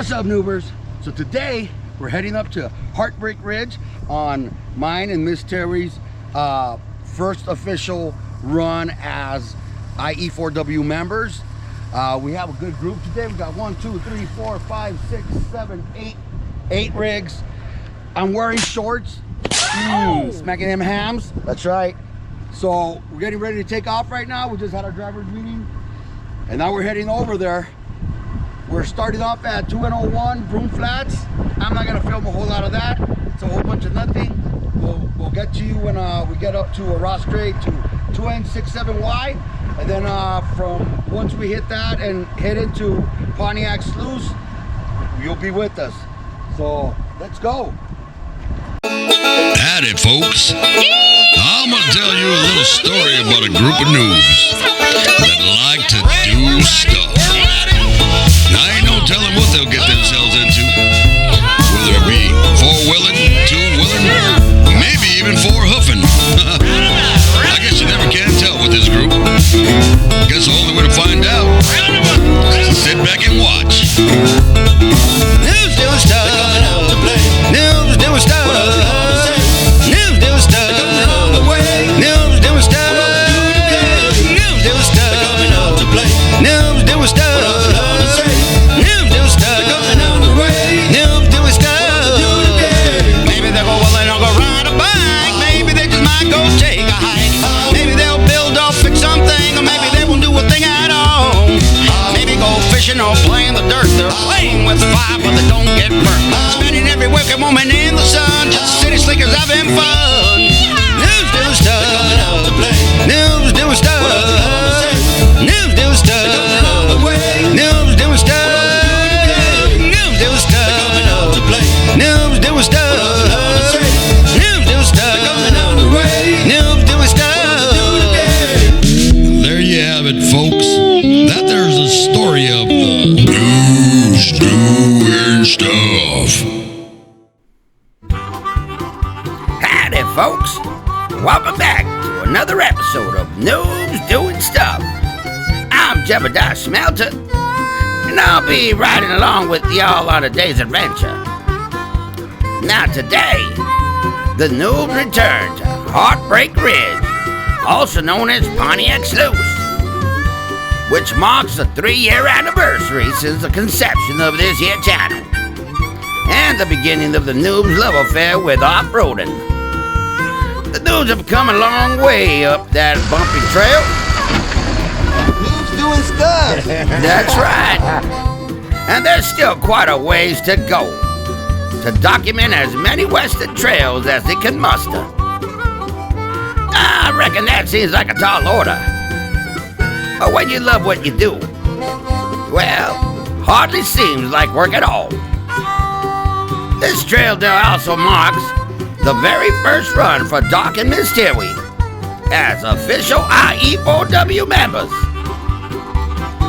What's up, Noobers? So today we're heading up to Heartbreak Ridge on mine and Miss Terry's first official run as IE4W members. We have a good group today. We got 1, 2, 3, 4, 5, 6, 7, 8 rigs. I'm wearing shorts, smacking them hams. That's right. So we're getting ready to take off right now. We just had our driver's meeting, and now we're heading over there. We're starting off at 201 Broom Flats. I'm not gonna film a whole lot of that. It's a whole bunch of nothing. We'll get to you when we get up to a Ross Strait to 2N67Y, and then from once we hit that and head into Pontiac Sleuce, you'll be with us. So let's go. Howdy, folks. I'm gonna tell you a little story about a group of noobs that like to do stuff. Now, ain't no telling what they'll get themselves into, whether it be four-wheeling, two-wheeling, maybe even four-hoofing. I guess you never can tell with this group. Guess the only way to find out is to sit back and watch. Noobs doing stuff. Noobs doing stuff. Noobs doing stuff. Noobs doing stuff. Noobs doing stuff. Noobs doing stuff. Or playing the dirt, they're playing with fire, but they don't get burnt. Spending every wicked moment in the sun, just city slickers having fun. Noobs doing stuff. Noobs doing stuff. Noobs doing stuff. Noobs doing stuff. Noobs doing stuff. Noobs doing stuff. Noobs doing stuff. Noobs doing stuff. There you have it, folks. That there's a story of the noobs doing stuff. Howdy, folks. Welcome back to another episode of Noobs Doing Stuff. I'm Jebediah Smelter, and I'll be riding along with y'all on a day's adventure. Now today, the noobs return to Heartbreak Ridge, also known as Pontiac Sleuce, which marks the 3-year anniversary since the conception of this here channel, and the beginning of the noobs' love affair with off-roading. The noobs have come a long way up that bumpy trail. Noobs doing stuff. That's right. And there's still quite a ways to go to document as many western trails as they can muster. I reckon that seems like a tall order. But when you love what you do, well, hardly seems like work at all. This trail day also marks the very first run for Doc and Miss Terry as official IE4W members.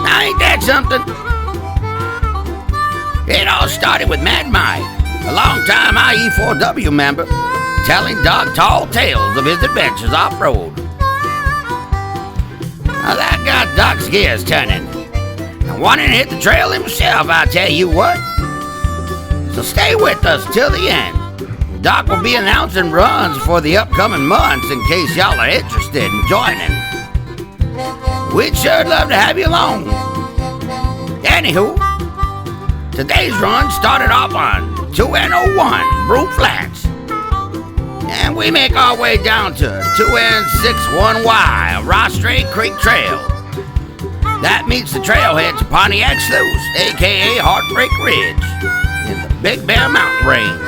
Now, ain't that something? It all started with Mad Mike, a longtime IE4W member, telling Doc tall tales of his adventures off-road. Now that got Doc's gears turning, and wanting to hit the trail himself, I tell you what. So stay with us till the end. Doc will be announcing runs for the upcoming months in case y'all are interested in joining. We'd sure love to have you along. Anywho, today's run started off on 2N01 Broom Flats, and we make our way down to 2N61Y, Ross Strait Creek Trail. That meets the trailhead to Pontiac Sleuce, a.k.a. Heartbreak Ridge, in the Big Bear Mountain Range.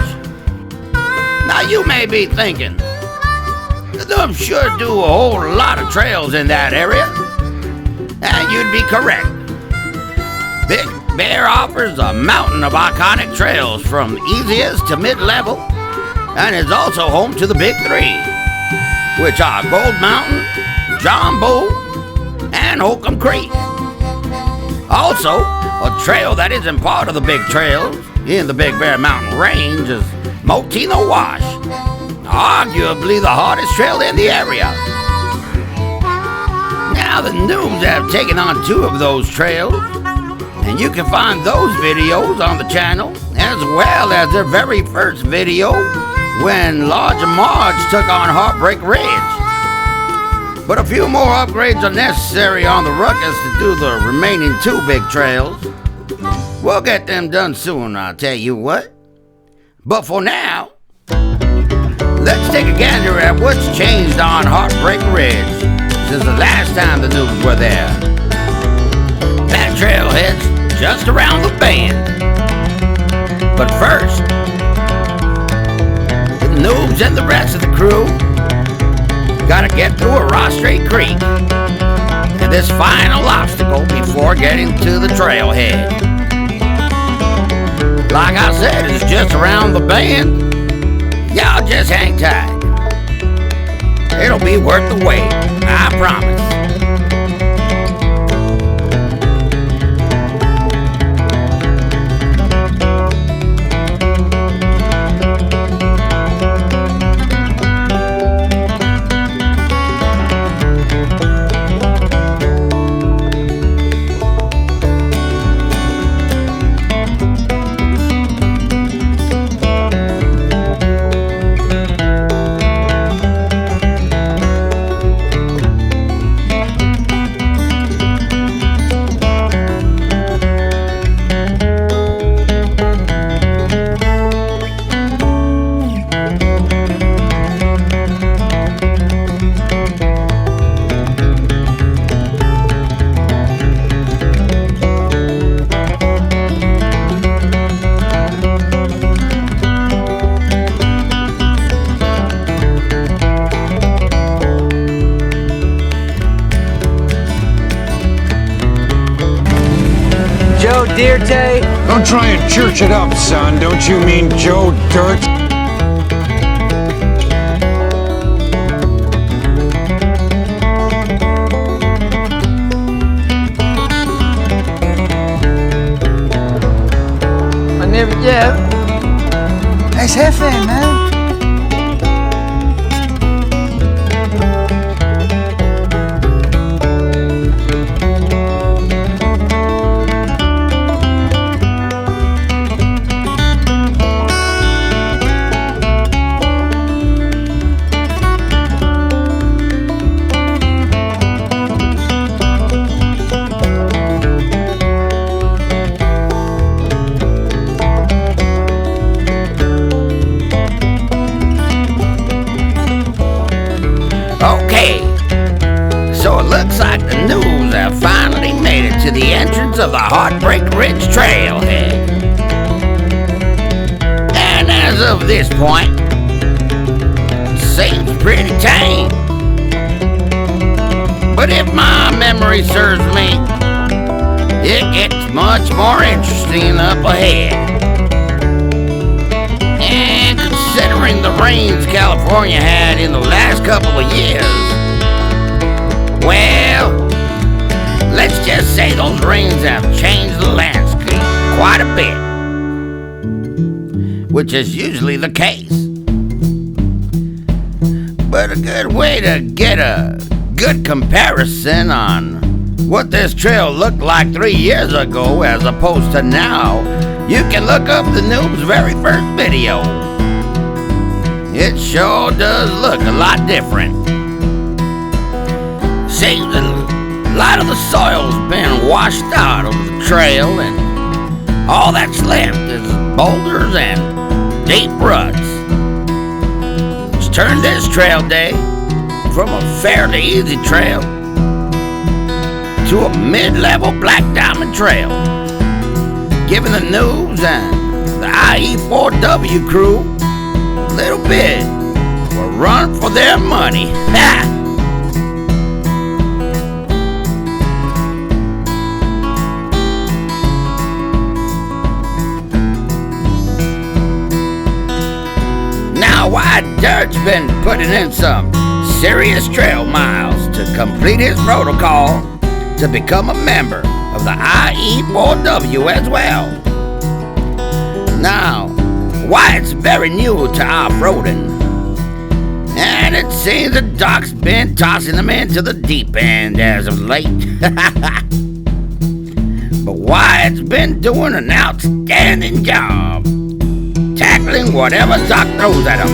Now you may be thinking, the noobs sure do a whole lot of trails in that area, and you'd be correct. Big Bear offers a mountain of iconic trails from easiest to mid-level, and is also home to the Big Three, which are Gold Mountain, John Bull, and Holcomb Creek. Also, a trail that isn't part of the big trails in the Big Bear Mountain Range is Motino Wash, arguably the hardest trail in the area. Now the noobs have taken on 2 of those trails, And you can find those videos on the channel, as well as their very first video when Lodge and Marge took on Heartbreak Ridge. But a few more upgrades are necessary on the Ruckus to do the remaining 2 big trails. We'll get them done soon, I'll tell you what. But for now, let's take a gander at what's changed on Heartbreak Ridge since the last time the Noobs were there. That trailhead's just around the bend. But first, the Noobs and the rest of the crew gotta get through a Rostrate Creek and this final obstacle before getting to the trailhead. Like I said, it's just around the bend. Y'all just hang tight. It'll be worth the wait, I promise. Dirty. Don't try and church it up, son. Don't you mean Joe Dirt? I never did. Nice hefe, man. Okay, so it looks like the Noobs have finally made it to the entrance of the Heartbreak Ridge trailhead. And as of this point, it seems pretty tame. But if my memory serves me, it gets much more interesting up ahead. And considering the rains California had in the last couple of years, well, let's just say those rains have changed the landscape quite a bit, which is usually the case. But a good way to get a good comparison on what this trail looked like 3 years ago as opposed to now, you can look up the Noob's very first video. It sure does look a lot different. Seems a lot of the soil's been washed out of the trail, and all that's left is boulders and deep ruts. It's turned this trail day from a fairly easy trail to a mid-level black diamond trail, giving the Noobs and the IE4W crew a little bit of a run for their money. Ha! Now, White Dirt's been putting in some serious trail miles to complete his protocol to become a member of the IE4W as well. Now, Wyatt's very new to off-roading, and it seems the Doc's been tossing him into the deep end as of late. But Wyatt's been doing an outstanding job tackling whatever Doc throws at him.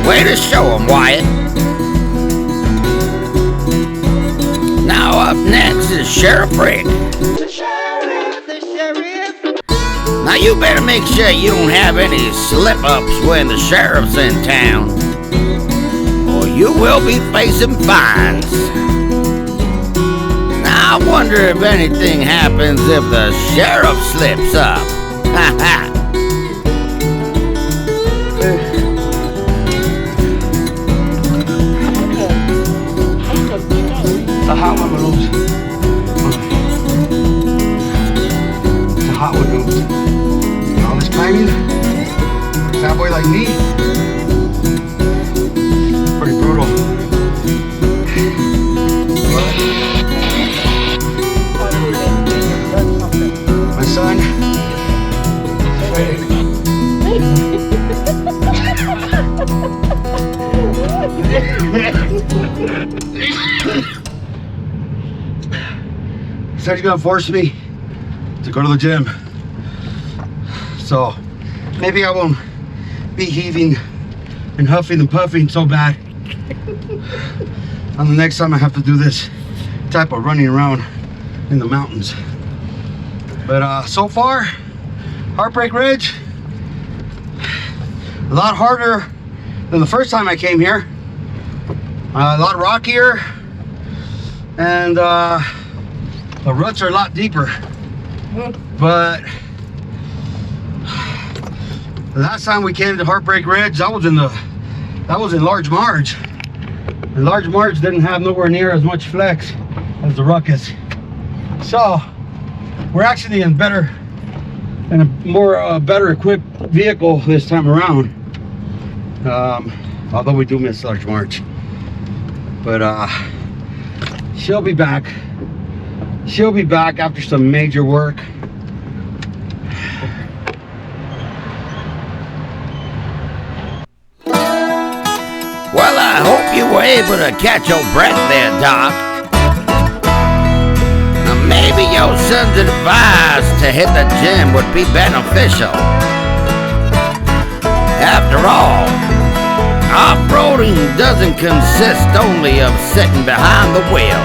Way to show him, Wyatt. Now up next is Sheriff Rick. The sheriff. Now you better make sure you don't have any slip-ups when the sheriff's in town, or you will be facing fines. Now I wonder if anything happens if the sheriff slips up. Ha ha. It's a hot one, Noobs. It's a hot one, Noobs. All this climbing, fat boy like me, pretty brutal. My son, said he's gonna force me to go to the gym. So maybe I won't be heaving and huffing and puffing so bad on the next time I have to do this type of running around in the mountains. But so far, Heartbreak Ridge, a lot harder than the first time I came here. A lot rockier, and the ruts are a lot deeper. But the last time we came to Heartbreak Ridge, that was in Large Marge. And Large Marge didn't have nowhere near as much flex as the Ruckus. So we're actually in a more better equipped vehicle this time around. Although we do miss Large Marge. But she'll be back. She'll be back after some major work. Well, I hope you were able to catch your breath there, Doc. Now, maybe your son's advice to hit the gym would be beneficial. After all, off-roading doesn't consist only of sitting behind the wheel.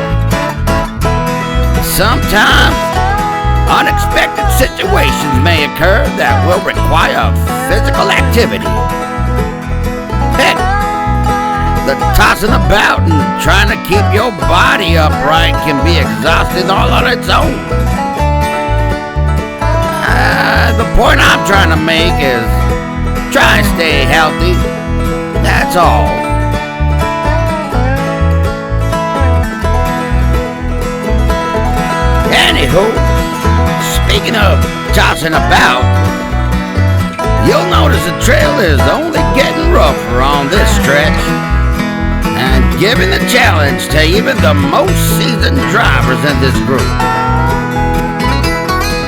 Sometimes, unexpected situations may occur that will require physical activity. Heck, the tossing about and trying to keep your body upright can be exhausting all on its own. The point I'm trying to make is try and stay healthy. That's all. Anywho, speaking of tossing about, you'll notice the trail is only getting rougher on this stretch and giving the challenge to even the most seasoned drivers in this group.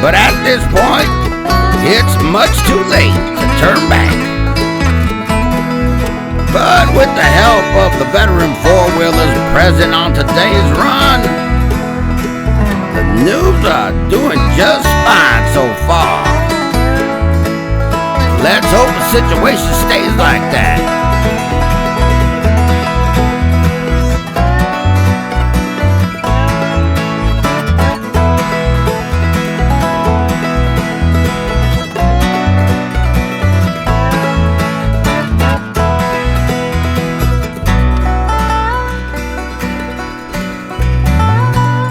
But at this point, it's much too late to turn back. But with the help of the veteran four-wheelers present on today's run, the noobs are doing just fine so far. Let's hope the situation stays like that.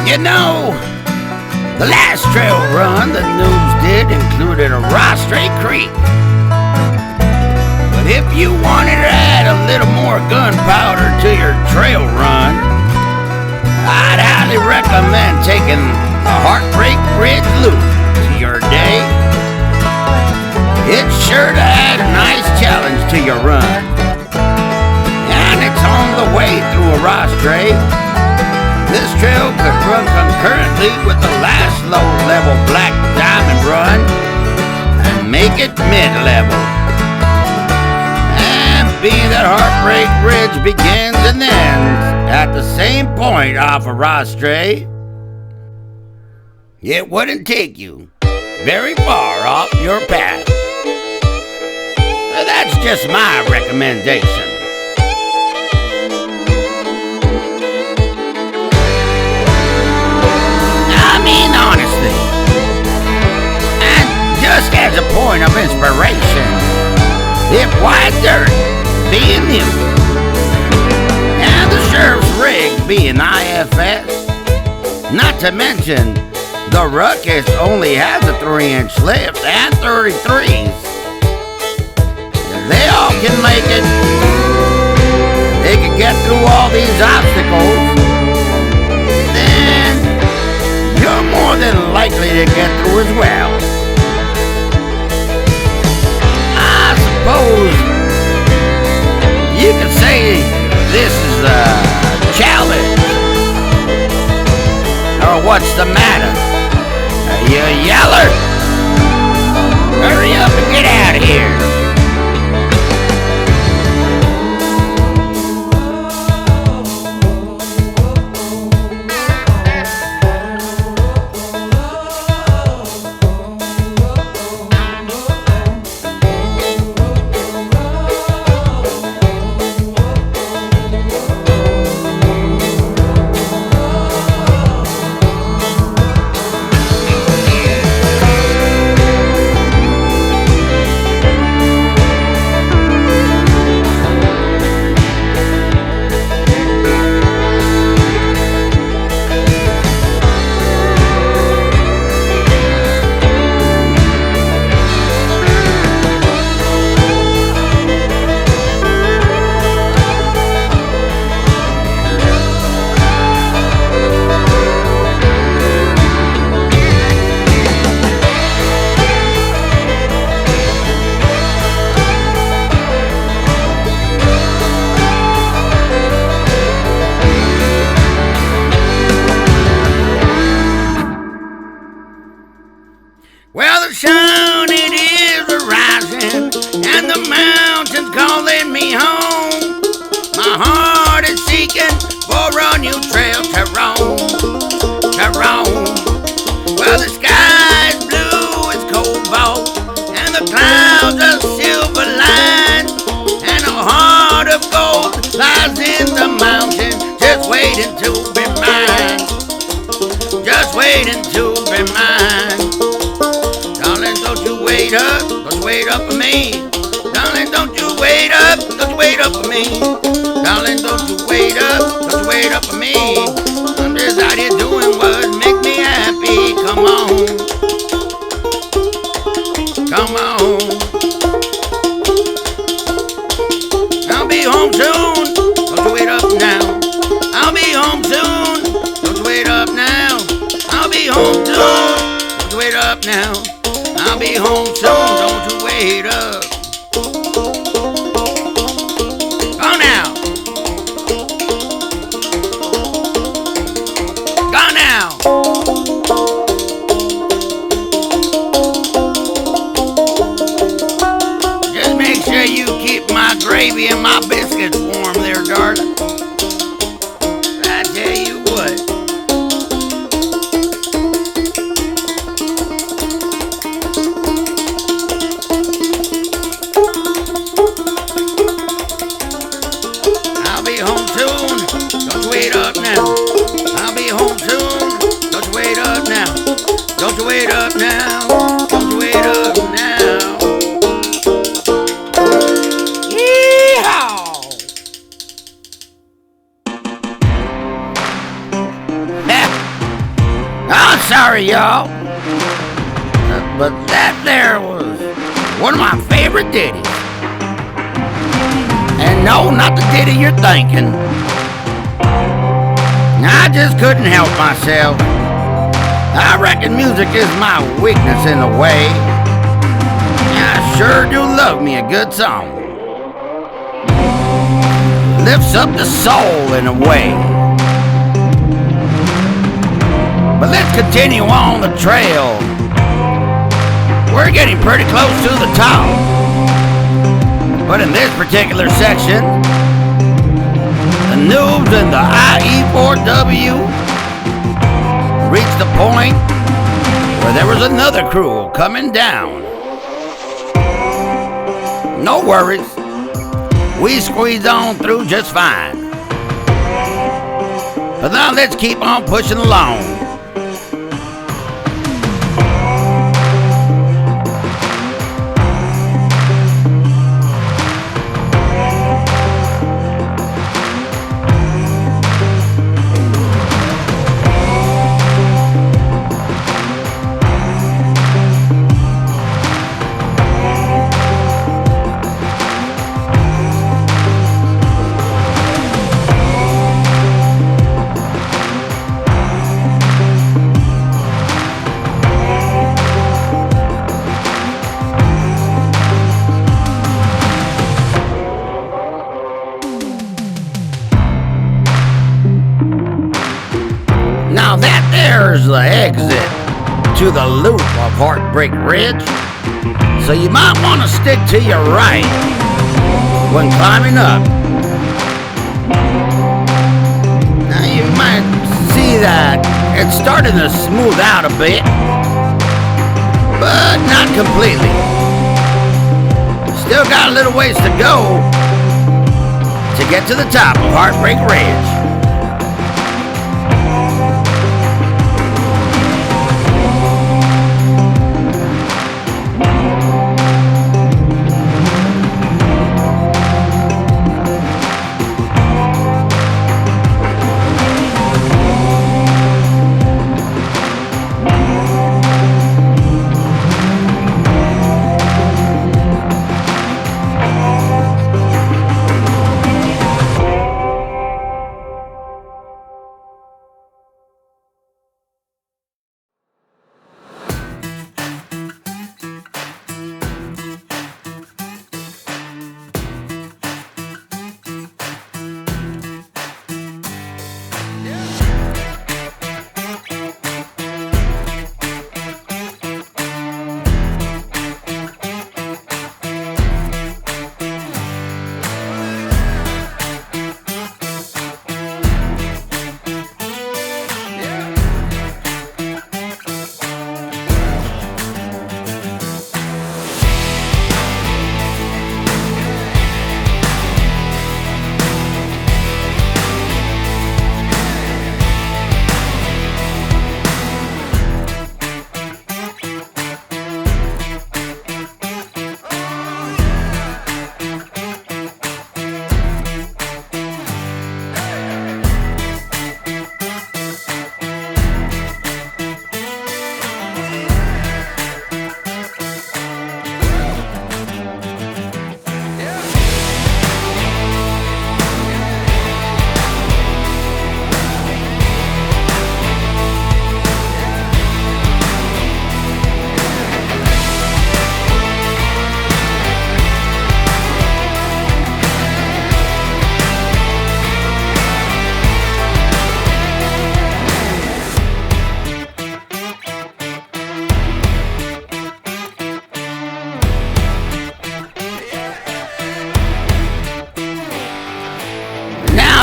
You know, the last trail run the noobs did included a Rostre Creek. But if you wanted to add a little more gunpowder to your trail run, I'd highly recommend taking the Heartbreak Ridge Loop to your day. It's sure to add a nice challenge to your run. And it's on the way through a Rostre. This trail could run concurrently with the last low-level Black Diamond run and make it mid-level. And being that Heartbreak Ridge begins and ends at the same point off of Rostre, it wouldn't take you very far off your path. That's just my recommendation. I mean, honestly, and just as a point of inspiration, if white dirt being new, and the sheriff's rig being IFS, not to mention the ruckus only has a 3-inch lift and 33s, if they all can make it, they can get through all these obstacles, then you're more than likely to get through as well. I suppose you could say this is a challenge. Or what's the matter? Are you a yeller? Hurry up and get out of here. Well, the sun, it is a-rising, and the mountain's calling me home. My heart is seeking for a new trail to roam, to roam. Well, the sky is blue as cobalt, and the clouds are silver lined, and a heart of gold lies in the mountain, just waiting to be mine, just waiting to be mine. Don't you wait up for me. Darling, don't you wait up for me. Darling, don't you wait up for me. I'm just out here doing what makes me happy. Come on. Come on. I'll be home soon. Don't you wait up now. I'll be home soon. Don't you wait up now. I'll be home soon. Don't you wait up now. I'll be home soon, don't you wait up. Go now. Go now. Just make sure you keep my gravy and my biscuits warm there, darling. I tell you what. Wait up now. I'll be home soon. Don't you wait up now. Don't you wait up now. Don't you wait up now. Yeehaw! I'm sorry, y'all. But that there was one of my favorite ditties. And no, not the ditty you're thinking. I just couldn't help myself. I reckon music is my weakness in a way. I sure do love me a good song. Lifts up the soul in a way. But let's continue on the trail. We're getting pretty close to the top. But in this particular section, the noobs and the IE4W reach the point where there was another crew coming down. No worries, we squeezed on through just fine. But now let's keep on pushing along. Now that there's the exit to the loop of Heartbreak Ridge, so you might want to stick to your right when climbing up. Now you might see that it's starting to smooth out a bit, but not completely. Still got a little ways to go to get to the top of Heartbreak Ridge.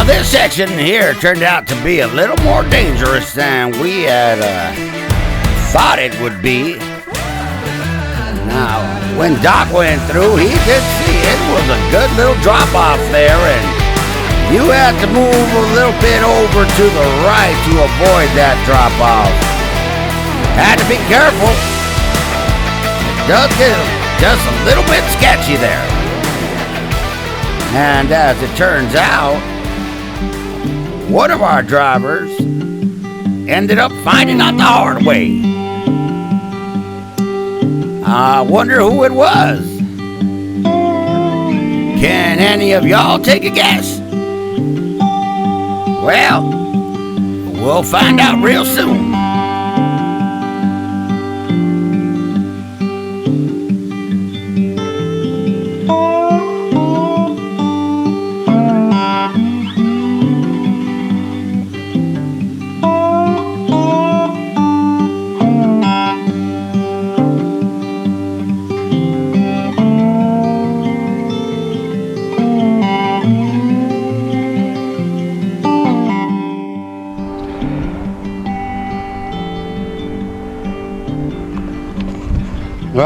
This section here turned out to be a little more dangerous than we had thought it would be. Now, when Doc went through, he did see it was a good little drop-off there, and you had to move a little bit over to the right to avoid that drop-off. Had to be careful. It does get just a little bit sketchy there. And as it turns out, one of our drivers ended up finding out the hard way. I wonder who it was. Can any of y'all take a guess? Well, we'll find out real soon.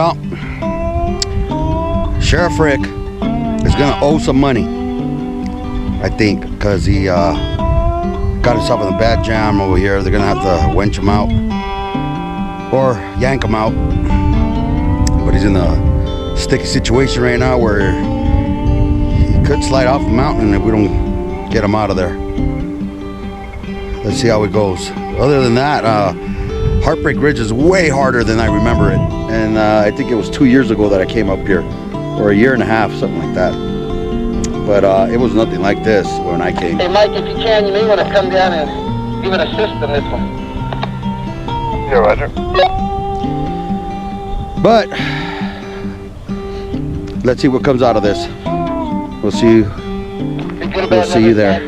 Well, Sheriff Rick is gonna owe some money, I think, because he got himself in a bad jam over here. They're gonna have to winch him out or yank him out. But he's in a sticky situation right now where he could slide off the mountain if we don't get him out of there. Let's see how it goes. Other than that, Heartbreak Ridge is way harder than I remember it. And I think it was 2 years ago that I came up here, or a year and a half, something like that. But it was nothing like this when I came. Hey Mike, if you can, you may want to come down and give it a assist on this one. Yeah, Roger. But let's see what comes out of this. We'll see you. We'll see you there.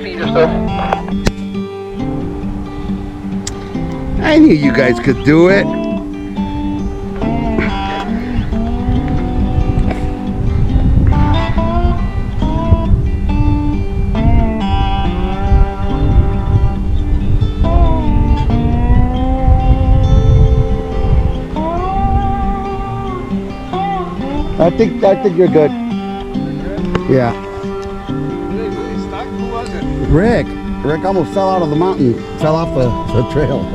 I knew you guys could do it. I think you're good. Yeah. Who was it? Rick almost fell out of the mountain, fell off the trail.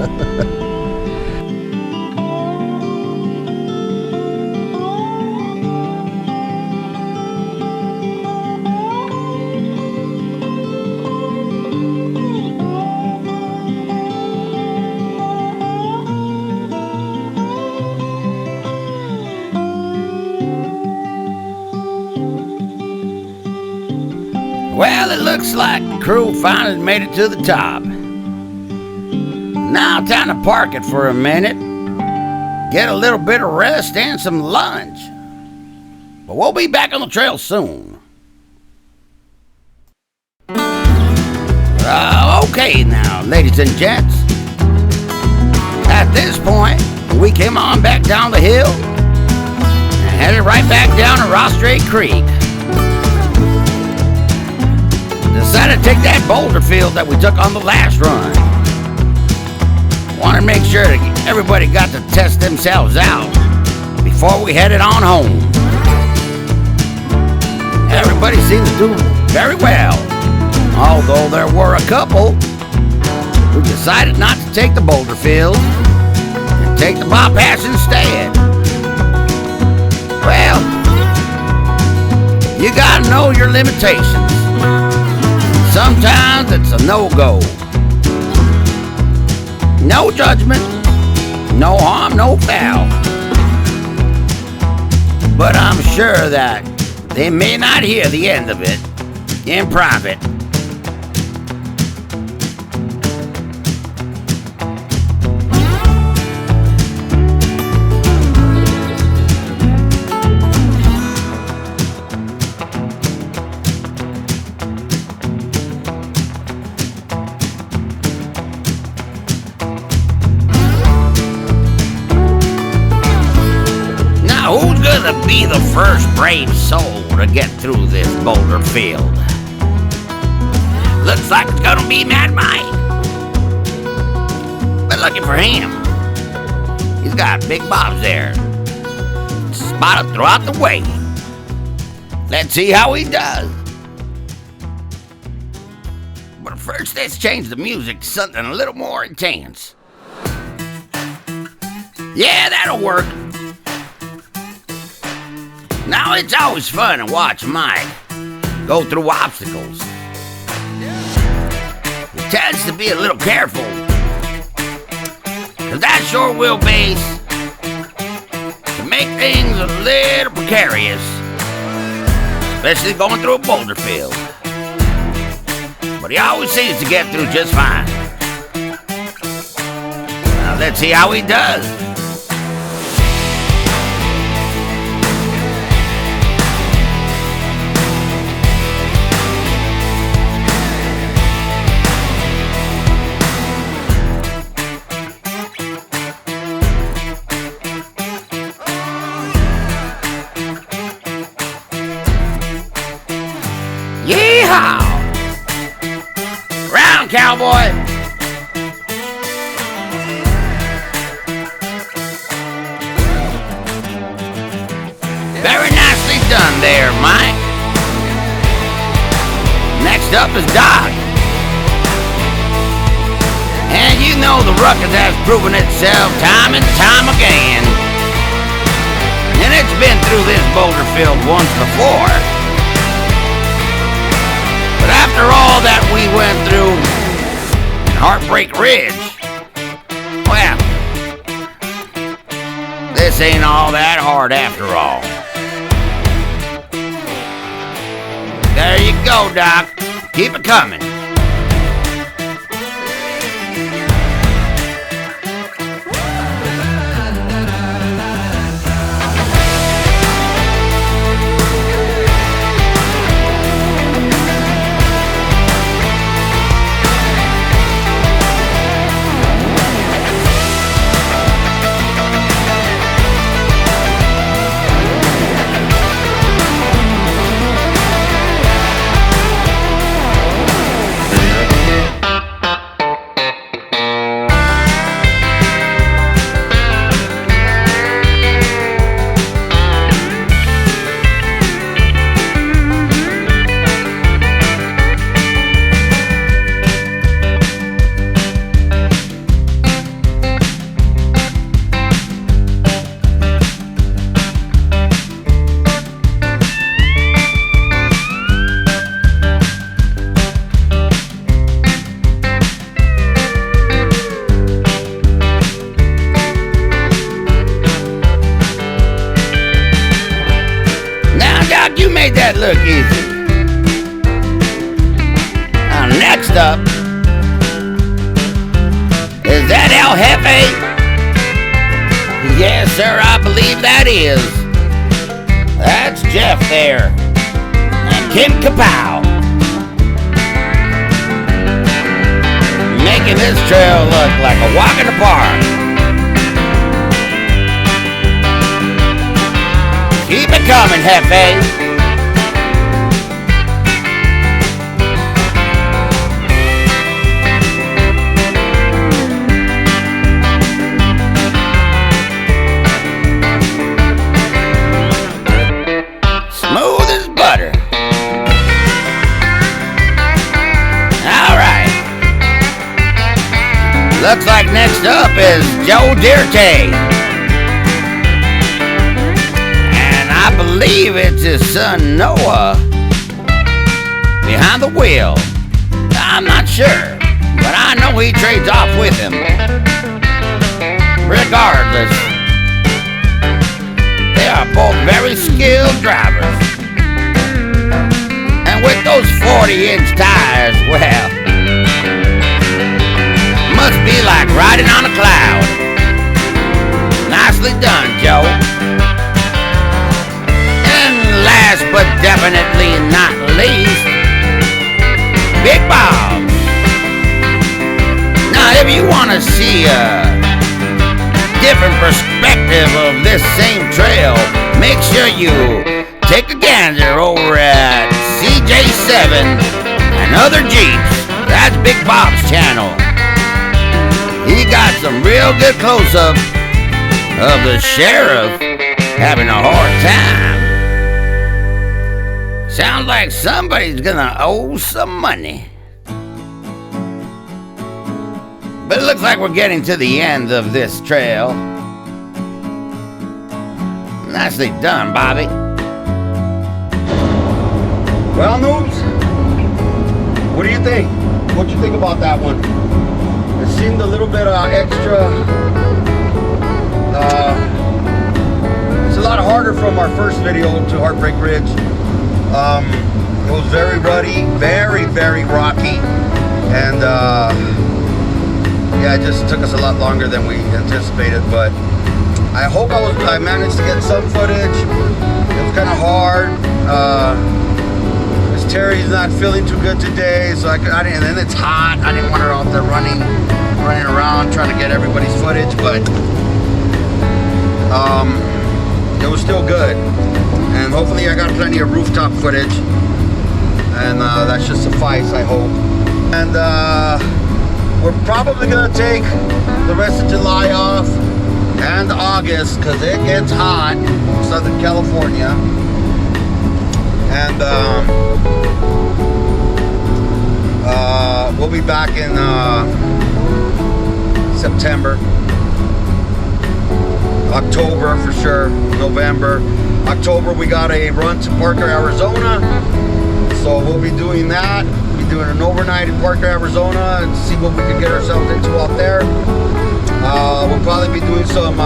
Well, it looks like the crew finally made it to the top. Now time to park it for a minute, get a little bit of rest and some lunch. But we'll be back on the trail soon. Okay now, ladies and gents. At this point, we came on back down the hill and headed right back down to Rostrate Creek. Decided to take that boulder field that we took on the last run. Wanted to make sure that everybody got to test themselves out before we headed on home. Everybody seemed to do very well, although there were a couple who decided not to take the boulder field and take the bypass instead. Well, you gotta know your limitations. Sometimes it's a no-go. No judgment, no harm, no foul. But I'm sure that they may not hear the end of it in private. Who's gonna be the first brave soul to get through this boulder field? Looks like it's gonna be Mad Mike. But lucky for him, he's got big bobs there, spotted throughout the way. Let's see how he does. But first, let's change the music to something a little more intense. Yeah, that'll work. Now, it's always fun to watch Mike go through obstacles. He tends to be a little careful, cause that short wheelbase can make things a little precarious, especially going through a boulder field. But he always seems to get through just fine. Now, let's see how he does. Yeehaw! Round, cowboy! Very nicely done there, Mike. Next up is Doc. And you know the ruckus has proven itself time and time again. And it's been through this boulder field once before. But after all that we went through in Heartbreak Ridge, well, this ain't all that hard after all. There you go, Doc. Keep it coming. You made that look easy. Now next up is that El Jefe? Yes, sir, I believe that is. That's Jeff there. And Kim Kapow. Making this trail look like a walk in the park. Keep it coming, Jefe. Smooth as butter. Alright. Looks like next up is Joe Dirte. I believe it's his son Noah behind the wheel. I'm not sure, but I know he trades off with him. Regardless, they are both very skilled drivers. And with those 40-inch tires, well, must be like riding on a cloud. Nicely done, Joe. Last but definitely not least, Big Bob. Now, if you want to see a different perspective of this same trail, make sure you take a gander over at CJ7 and Other Jeeps. That's Big Bob's channel. He got some real good close-up of the sheriff having a hard time. Sounds like somebody's gonna owe some money. But it looks like we're getting to the end of this trail. Nicely done, Bobby. Well, Noobs, what do you think? What'd you think about that one? It seemed a little bit extra. It's a lot harder from our first video to Heartbreak Ridge. It was very ruddy, very, very rocky, and yeah, it just took us a lot longer than we anticipated, but I hope I managed to get some footage. It was kind of hard. Miss Terry's not feeling too good today, so I didn't, and then it's hot. I didn't want her out there running around trying to get everybody's footage, but it was still good. And hopefully I got plenty of rooftop footage, and that should suffice, I hope. And we're probably gonna take the rest of July off. and August, because it gets hot in Southern California. And we'll be back in September, October for sure, November. October we got a run to Parker, Arizona, so we'll be doing that. We'll be doing an overnight in Parker, Arizona, and see what we can get ourselves into out there. We'll probably be doing some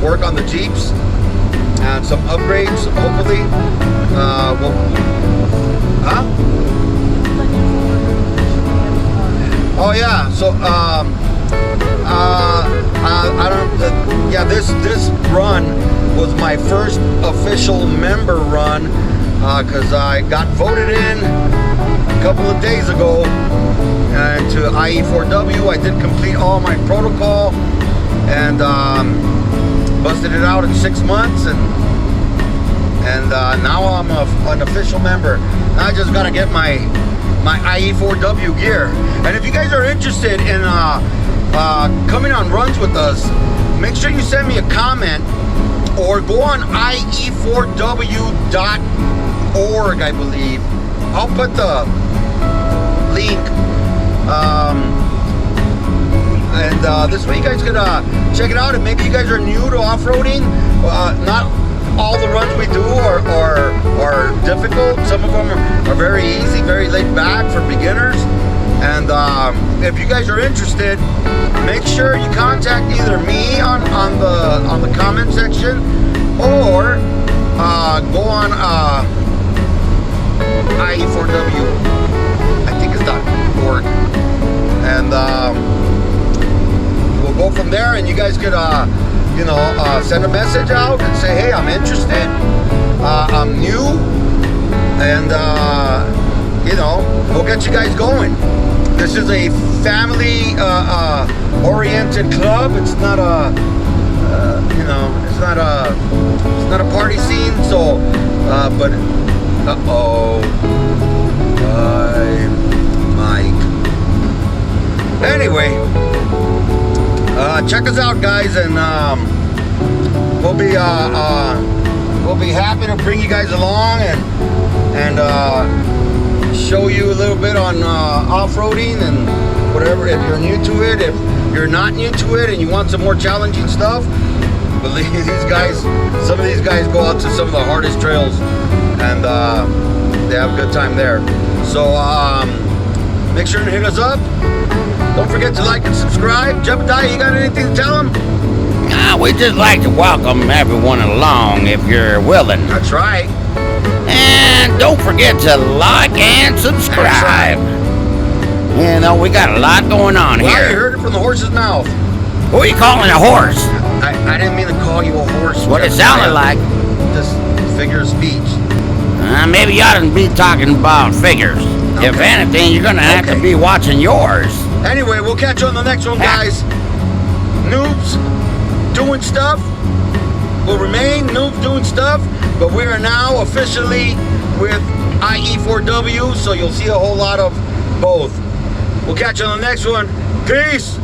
work on the Jeeps and some upgrades, hopefully. Oh yeah, so this run was my first official member run, because I got voted in a couple of days ago to IE4W. I did complete all my protocol and busted it out in 6 months, and now I'm an official member. I just gotta get my IE4W gear. And if you guys are interested in coming on runs with us, make sure you send me a comment or go on ie4w.org, I believe. I'll put the link. This way you guys could check it out, and maybe you guys are new to off-roading. Not all the runs we do are difficult. Some of them are very easy, very laid back for beginners. And if you guys are interested, make sure you contact either me on the comment section, or go on IE4W, I think it's .org, and we'll go from there. And you guys could send a message out and say, hey, I'm interested, I'm new, and we'll get you guys going. This is a family oriented club. It's not it's not a party scene. So but Mike. Anyway, check us out, guys, and we'll be happy to bring you guys along and show you a little bit on off-roading and whatever. If you're new to it, if you're not new to it and you want some more challenging stuff, believe these guys, some of these guys go out to some of the hardest trails, and they have a good time there. So make sure to hit us up. Don't forget to like and subscribe. Jebediah, you got anything to tell them? We'd just like to welcome everyone along if you're willing. That's right. And don't forget to like and subscribe. You know, we got a lot going on Well, here. you heard it from the horse's mouth. Who are you calling a horse? I didn't mean to call you a horse. What it sounded like. Just figure of speech. Maybe you ought to be talking about figures. Okay. If anything, you're going to have to be watching yours. Anyway, we'll catch you on the next one, guys. Noobs doing stuff will remain noobs doing stuff, but we are now officially with IE4W, so you'll see a whole lot of both. We'll catch you on the next one. Peace.